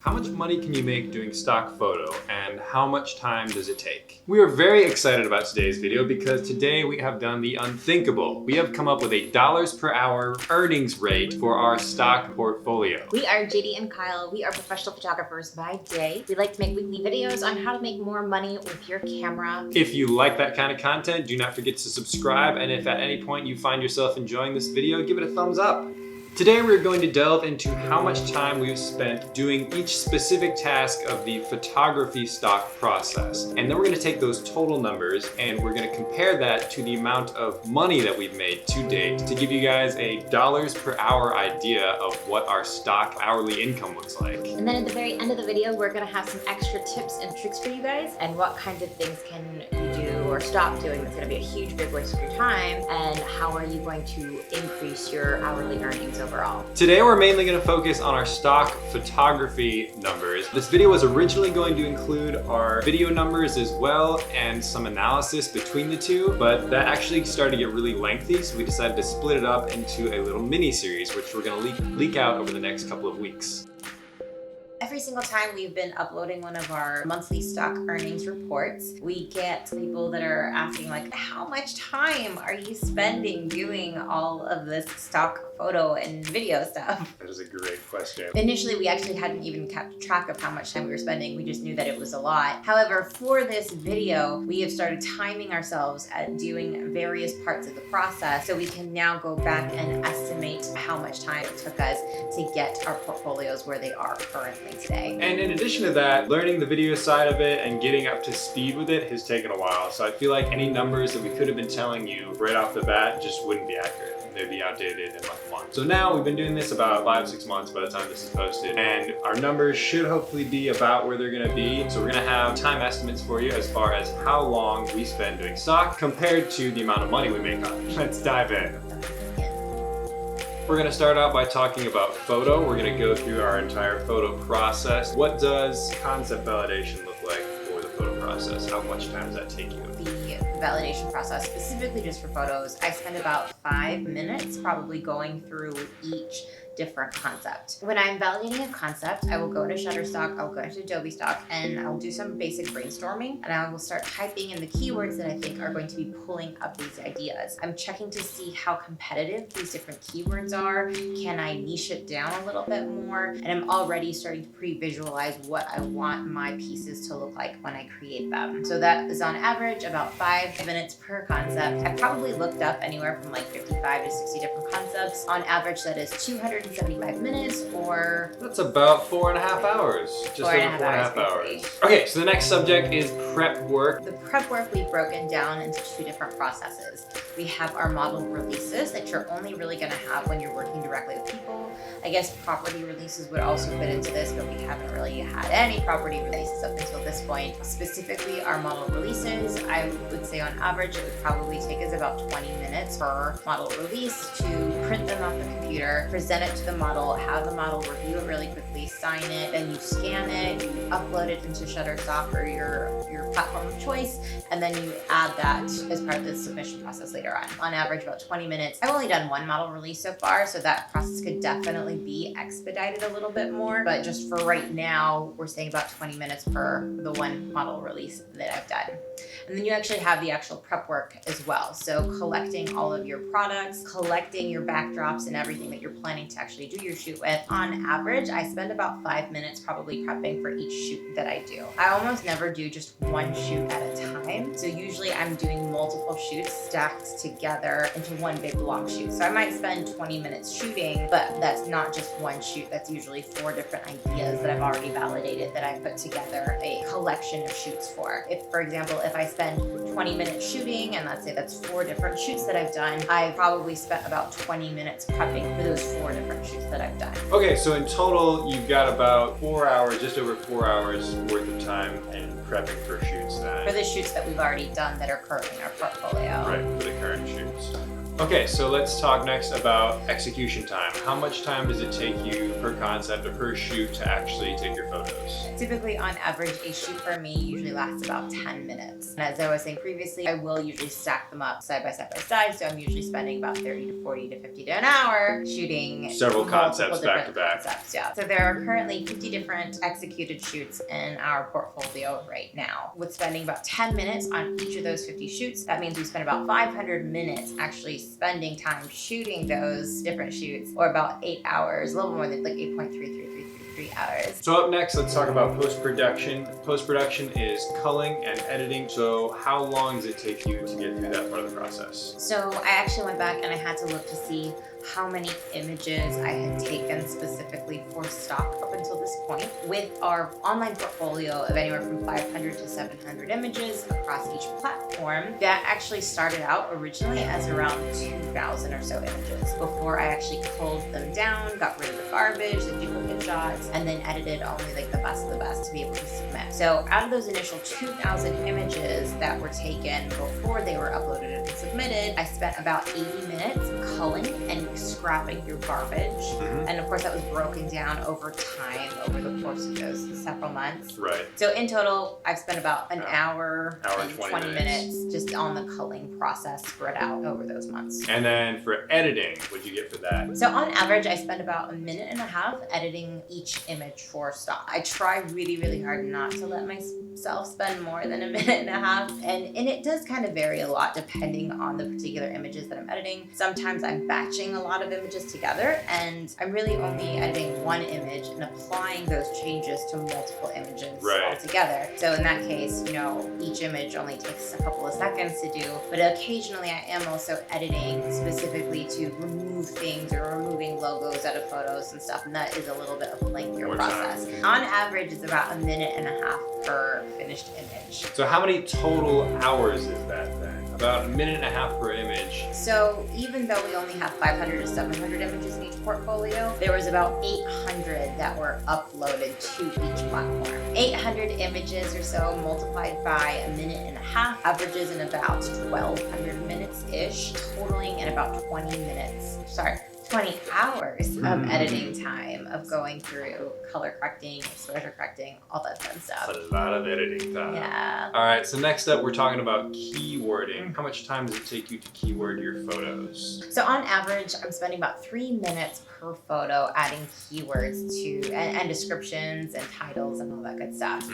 How much money can you make doing stock photo, and how much time does it take? We are very excited about today's video because today we have done the unthinkable. We have come up with a dollars per hour earnings rate for our stock portfolio. We are JD and Kyle. We are professional photographers by day. We like to make weekly videos on how to make more money with your camera. If you like that kind of content, do not forget to subscribe, and if at any point you find yourself enjoying this video, give it a thumbs up. Today we're going to delve into how much time we've spent doing each specific task of the photography stock process. And then we're going to take those total numbers and we're going to compare that to the amount of money that we've made to date to give you guys a dollars per hour idea of what our stock hourly income looks like. And then at the very end of the video, we're going to have some extra tips and tricks for you guys and what kinds of things can you do or stop doing that's going to be a huge big waste of your time, and how are you going to increase your hourly earnings overall. Today we're mainly going to focus on our stock photography numbers. This video was originally going to include our video numbers as well and some analysis between the two, but that actually started to get really lengthy, so we decided to split it up into a little mini series which we're going to leak out over the next couple of weeks. Every single time we've been uploading one of our monthly stock earnings reports, we get people that are asking like, how much time are you spending doing all of this stock photo and video stuff? That is a great question. Initially, we actually hadn't even kept track of how much time we were spending. We just knew that it was a lot. However, for this video, we have started timing ourselves at doing various parts of the process, so we can now go back and estimate how much time it took us to get our portfolios where they are currently today. And in addition to that, learning the video side of it and getting up to speed with it has taken a while. So I feel like any numbers that we could have been telling you right off the bat just wouldn't be accurate. They'd be outdated in like a month. So now we've been doing this about 5-6 months by the time this is posted, and our numbers should hopefully be about where they're gonna be. So we're gonna have time estimates for you as far as how long we spend doing stock compared to the amount of money we make on it. Let's dive in. We're gonna start out by talking about photo. We're gonna go through our entire photo process. What does concept validation look like for the photo process? How much time does that take you? The validation process, specifically just for photos, I spend about 5 minutes probably going through each different concept. When I'm validating a concept, I will go to Shutterstock, I'll go into Adobe Stock, and I'll do some basic brainstorming, and I will start typing in the keywords that I think are going to be pulling up these ideas. I'm checking to see how competitive these different keywords are. Can I niche it down a little bit more? And I'm already starting to pre-visualize what I want my pieces to look like when I create them. So that is on average about 5 minutes per concept. I probably looked up anywhere from like 55 to 60 different concepts. On average, that is 275 minutes, or that's about 4.5 hours. Just over 4.5 hours. Okay, so the next subject is prep work. The prep work we've broken down into 2 different processes. We have our model releases that you're only really going to have when you're working directly with people. I guess property releases would also fit into this, but we haven't really had any property releases up until this point. Specifically, our model releases, I would say on average it would probably take us about 20 minutes per model release to print them off the computer, present it to the model, have the model review it really quickly, sign it, then you scan it, you upload it into Shutterstock or your platform of choice, and then you add that as part of the submission process later on. On average, about 20 minutes. I've only done 1 model release so far, so that process could definitely be expedited a little bit more, but just for right now, we're saying about 20 minutes per the 1 model release that I've done. And then you actually have the actual prep work as well. So collecting all of your products, collecting your backdrops and everything that you're planning to actually do your shoot with. On average, I spend about 5 minutes probably prepping for each shoot that I do. I almost never do just one shoot at a time. So usually I'm doing multiple shoots stacked together into one big long shoot. So I might spend 20 minutes shooting, but that's not just one shoot. That's usually 4 different ideas that I've already validated that I put together a collection of shoots for. If, for example, if I spend 20 minutes shooting, and let's say that's 4 different shoots that I've done, I probably spent about 20 minutes prepping for those 4 different shoots that I've done. Okay, so in total, you've got about 4 hours, just over 4 hours worth of time in prepping for shoots then. For the shoots that we've already done that are currently in our portfolio. Right, for the current shoots. Okay, so let's talk next about execution time. How much time does it take you per concept or per shoot to actually take your photos? Typically, on average, a shoot for me usually lasts about 10 minutes. And as I was saying previously, I will usually stack them up side by side by side. So I'm usually spending about 30 to 40 to 50 to an hour shooting Several concepts multiple back to different back. concepts, yeah. So there are currently 50 different executed shoots in our portfolio right now. With spending about 10 minutes on each of those 50 shoots, that means we spend about 500 minutes actually spending time shooting those different shoots, or about 8 hours, a little more than like 8.3333 hours. So up next, let's talk about post-production. Post-production is culling and editing. So how long does it take you to get through that part of the process? So I actually went back and I had to look to see how many images I had taken specifically for stock up until this point. With our online portfolio of anywhere from 500 to 700 images across each platform, that actually started out originally as around 2,000 or so images before I actually culled them down, got rid of the garbage, the duplicate shots, and then edited only like the best of the best to be able to submit. So out of those initial 2,000 images that were taken before they were uploaded and submitted, I spent about 80 minutes culling and scrapping through garbage. And of course that was broken down over time over the course of those several months. Right. So in total, I've spent about an hour and and 20 minutes just on the culling process spread out over those months. And then for editing, what'd you get for that? So on average, I spend about a minute and a half editing each image for stock. I try really, really hard not to let myself spend more than a minute and a half. And it does kind of vary a lot depending on the particular images that I'm editing. Sometimes I'm batching a lot of images together and I'm really only editing one image and applying those changes to multiple images altogether. So in that case, each image only takes a couple of seconds to do, but occasionally I am also editing specifically to remove things or removing logos out of photos and stuff, and that is a little bit of a lengthier process. On average, it's about a minute and a half per finished image. So how many total hours is that then? About a minute and a half per image. So even though we only have 500 to 700 images in each portfolio, there was about 800 that were uploaded to each platform. 800 images or so multiplied by a minute and a half averages in about 1,200 minutes-ish, totaling in about 20 hours of editing time of going through color correcting, exposure correcting, all that fun stuff. That's a lot of editing time. Yeah. All right, so next up, we're talking about keywording. How much time does it take you to keyword your photos? So on average, I'm spending about 3 minutes per photo adding keywords to and descriptions and titles and all that good stuff.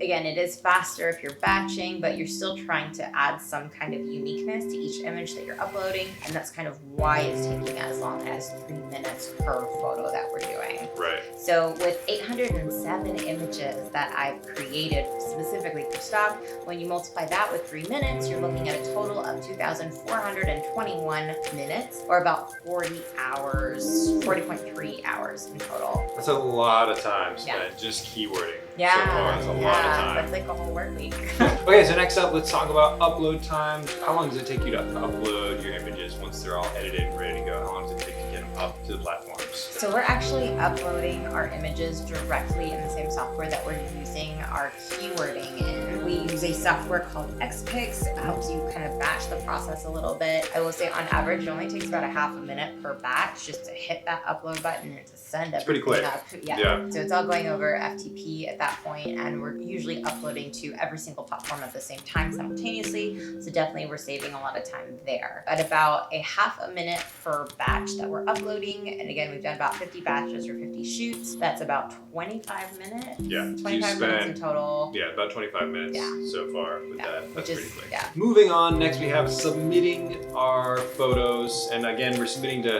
Again, it is faster if you're batching, but you're still trying to add some kind of uniqueness to each image that you're uploading, and that's kind of why it's taking as long as 3 minutes per photo that we're doing. Right. So with 807 images that I've created specifically for stock, when you multiply that with 3 minutes, you're looking at a total of 2,421 minutes, or about 40.3 hours in total. That's a lot of time spent just keywording. Yeah, so far. That's a lot of time. That's like a whole work week. Okay, so next up, let's talk about upload times. How long does it take you to upload your images once they're all edited and ready to go? How long does it take to get them up to the platforms? So we're actually uploading our images directly in the same software that we're using our keywording in. We use a software called Xpics. It helps you kind of batch the process a little bit. I will say on average, it only takes about a half a minute per batch just to hit that upload button and to send everything up. Yeah. So it's all going over FTP at that point, and we're usually uploading to every single platform at the same time simultaneously. So definitely we're saving a lot of time there. At about a half a minute per batch that we're uploading, and again, we've done about 50 batches or 50 shoots. That's about 25 minutes. Yeah. 25 minutes in total. Yeah, about 25 minutes so far with that. That's pretty quick. Yeah. Moving on, next we have submitting our photos. And again, we're submitting to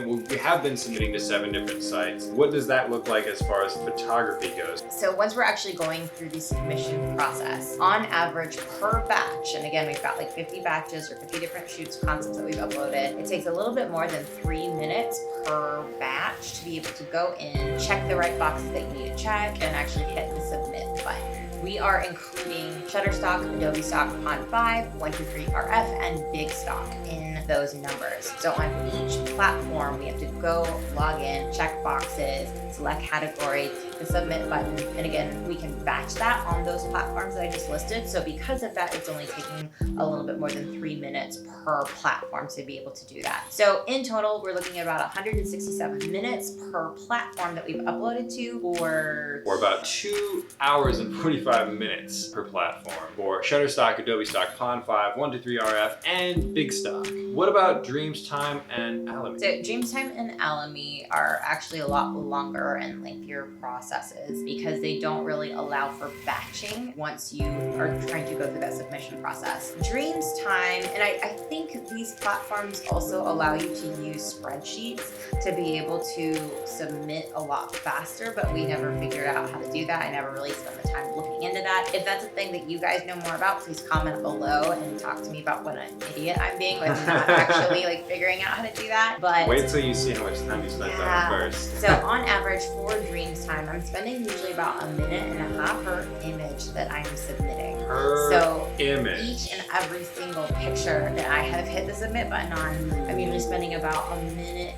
we have been submitting to 7 different sites. What does that look like as far as photography goes? So once we're actually going through the submission process, on average per batch, and again, we've got like 50 batches or 50 different shoots, concepts that we've uploaded, it takes a little bit more than 3 minutes per batch to be able to go in, check the right boxes that you need to check, and actually hit the submit button. We are including Shutterstock, Adobe Stock, Pond 5, 123RF, and Big Stock in those numbers. So on each platform, we have to go log in, check boxes, select category, the submit button. And again, we can batch that on those platforms that I just listed. So because of that, it's only taking a little bit more than 3 minutes per platform to be able to do that. So in total, we're looking at about 167 minutes per platform that we've uploaded to, or about 2 hours and 45 minutes per platform for Shutterstock, Adobe Stock, Pond5, 123RF, and Big Stock. What about Dreamstime and Amin? So Dreamstime and Amin are actually a lot longer and lengthier processes because they don't really allow for batching once you are trying to go through that submission process. Dreamstime, and I think these platforms also allow you to use spreadsheets to be able to submit a lot faster, but we never figured out how to do that. I never really spent the time looking into that. If that's a thing that you guys know more about, please comment below and talk to me about what an idiot I'm being with not actually like figuring out how to do that. But wait till you see how much time you spent on it first. So on average for Dreamstime, I'm spending usually about 1.5 minutes per image that I'm submitting. Per image. Each and every single picture that I have hit the submit button on, I'm usually spending about 1.5 minutes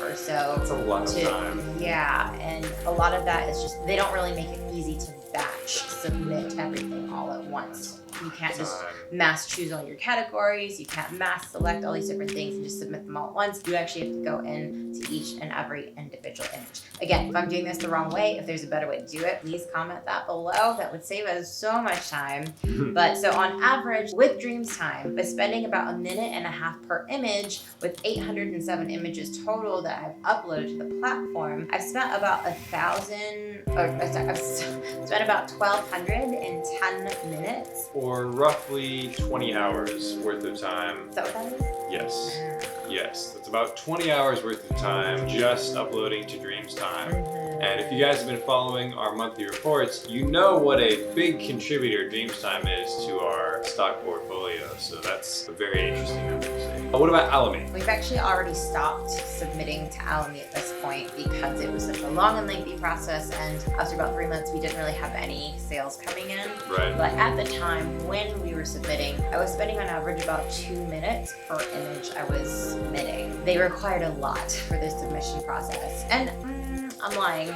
or so. That's a lot of time. Yeah, and a lot of that is just, they don't really make it easy to batch submit everything all at once. You can't just mass choose all your categories. You can't mass select all these different things and just submit them all at once. You actually have to go in to each and every individual image. Again, if I'm doing this the wrong way, if there's a better way to do it, please comment that below. That would save us so much time. But so on average with Dreamstime, by spending about 1.5 minutes per image with 807 images total that I've uploaded to the platform, I've spent about 1,000, I've spent about 1,210 minutes. Or roughly 20 hours worth of time. Is that what that is? Yes. Yes, that's about 20 hours worth of time just uploading to Dreamstime. And if you guys have been following our monthly reports, you know what a big contributor Dreamstime is to our stock portfolio. So that's a very interesting number to say. What about Amin? We've actually already stopped submitting to Amin at this point because it was such a long and lengthy process, and after about 3 months we didn't really have any sales coming in. Right. But at the time when we were submitting, I was spending on average about 2 minutes per image I was submitting. They required a lot for this submission process. And I'm lying.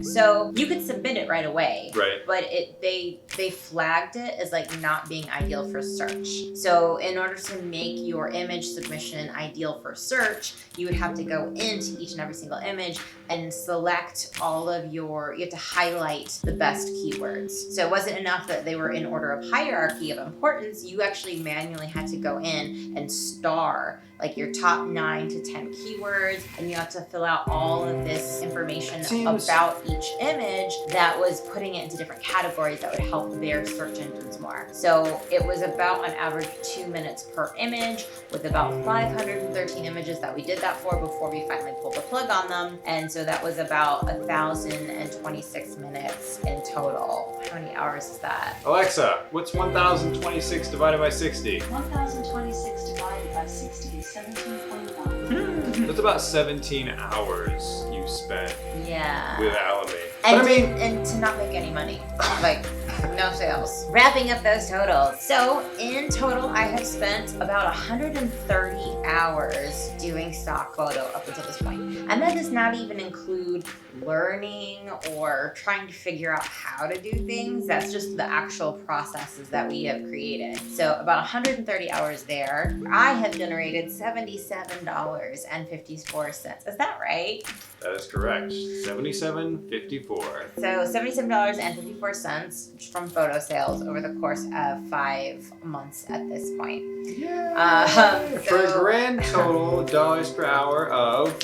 So you could submit it right away, right? But they flagged it as like not being ideal for search. So in order to make your image submission ideal for search, you would have to go into each and every single image and select all of you have to highlight the best keywords. So it wasn't enough that they were in order of hierarchy of importance. You actually manually had to go in and star like your top 9 to 10 keywords, and you have to fill out all of this information about each image that was putting it into different categories that would help their search engines more. So it was about on average 2 minutes per image with about 513 images that we did that for before we finally pulled the plug on them. And so that was about 1,026 minutes in total. How many hours is that? Alexa, what's 1,026 divided by 60? 1,026 divided by 60 is 17.1. That's about 17 hours you spent with Amin. And to not make any money, like no sales. Wrapping up those totals. So in total, I have spent about 130 hours doing stock photo up until this point. And that does not even include learning or trying to figure out how to do things. That's just the actual processes that we have created. So about 130 hours there. I have generated $77.54. Is that right? That is correct. $77.54. So $77.54 from photo sales over the course of 5 months at this point. For a grand total dollars per hour of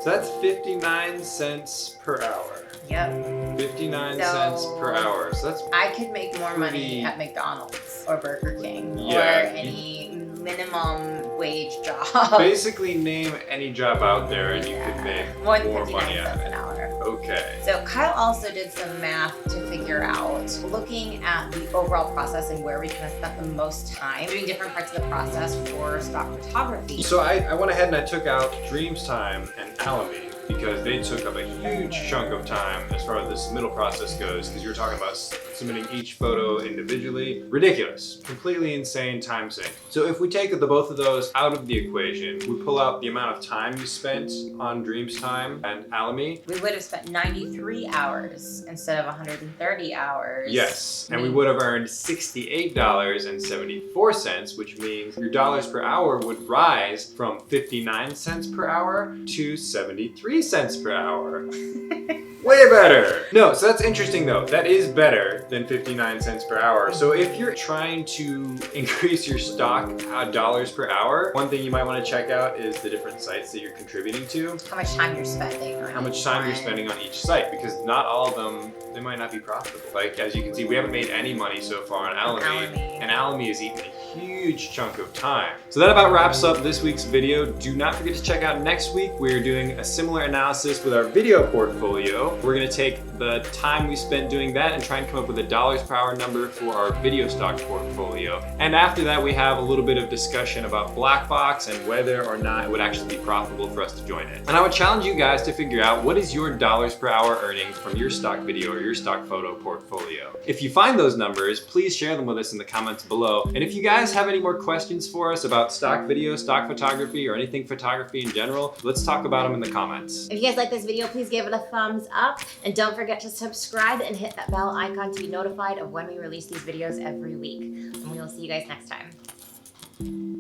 so that's 59 cents per hour. Yep. 59 cents per hour. So that's I could make more money at McDonald's or Burger King or any minimum wage job. Basically name any job out there and you could make more than money 59 at cents it. an hour. Okay. So Kyle also did some math to figure out, looking at the overall process and where we kind of spent the most time doing different parts of the process for stock photography. So I went ahead and I took out Dreamstime and Amin because they took up a huge chunk of time as far as this middle process goes, because you were talking about submitting each photo individually. Ridiculous. Completely insane time sink. So if we take the both of those out of the equation, we pull out the amount of time you spent on Dreamstime and Amin. We would have spent 93 hours instead of 130 hours. Yes, and we would have earned $68.74, which means your dollars per hour would rise from 59 cents per hour to 73 cents per hour. Way better! No, so that's interesting though. That is better than 59 cents per hour. So if you're trying to increase your stock dollars per hour, one thing you might want to check out is the different sites that you're contributing to. How much time you're spending on How much time you're spending on each site, because not all of them, they might not be profitable. Like, as you can see, we haven't made any money so far on Amin, and Amin has eaten a huge chunk of time. So that about wraps up this week's video. Do not forget to check out next week. We're doing a similar analysis with our video portfolio. We're gonna take the time we spent doing that and try and come up with a dollars per hour number for our video stock portfolio. And after that, we have a little bit of discussion about Blackbox and whether or not it would actually be profitable for us to join it. And I would challenge you guys to figure out what is your dollars per hour earnings from your stock video or your stock photo portfolio. If you find those numbers, please share them with us in the comments below. And if you guys have any more questions for us about stock video, stock photography, or anything photography in general, let's talk about them in the comments. If you guys like this video, please give it a thumbs up. And don't forget to subscribe and hit that bell icon to be notified of when we release these videos every week. And we will see you guys next time.